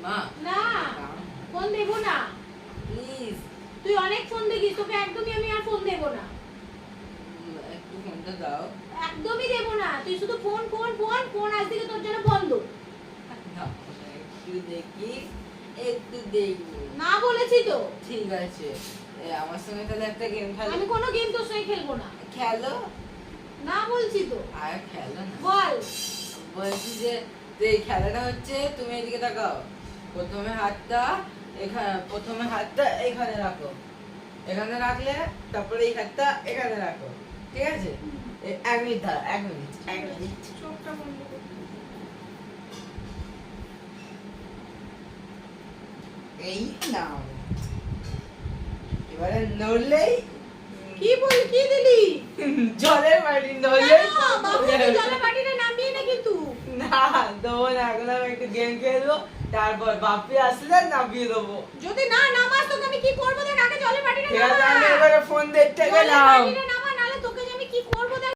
মা না ফোন দেব না প্লিজ তুই অনেক ফোন দেখিস তোকে একদমই আমি আর ফোন দেব না একটু ফোনটা দাও। একদমই দেব না তুই শুধু ফোন ফোন ফোন ফোন আজ থেকে তোর জন্য বন্ধ দাও, একটু দেখি, একটু দেখবো। না বলেছি তো ঠিক আছে, আমার সঙ্গে তাহলে একটা গেম খেলো। আমি কোনো গেম তোর সঙ্গে খেলবো না খেলো না বলছি তো আর খেলো না। বল বলছি যে এই খেলাটা হচ্ছে, তুমি এদিকে তাকাও। প্রথমে হাতটা এখানে রাখো, এখানে রাখলে তারপরে এই হাতটা এখানে রাখো, ঠিক আছে? 1 মিনিট দাঁড়া, 1 মিনিট। চোখটা বন্ধ কর এই নাও, এবারে নড়লেই কি কি দিলি জলের বাড়ি, নড়লেই বাবু জলে বাটিটা নামিয়ে না কিন্তু না দেবো না। এখন আমি একটু গেম খেলবো, তারপর বাপি আসলে নামিয়ে দেবো। যদি না নামাস তোকে আমি কি করবো দেখ আগে জলে বাটিটা ঠিক আছে, নামা আমি এবারে ফোন দেখতে জলের গেলাম। বাটিটা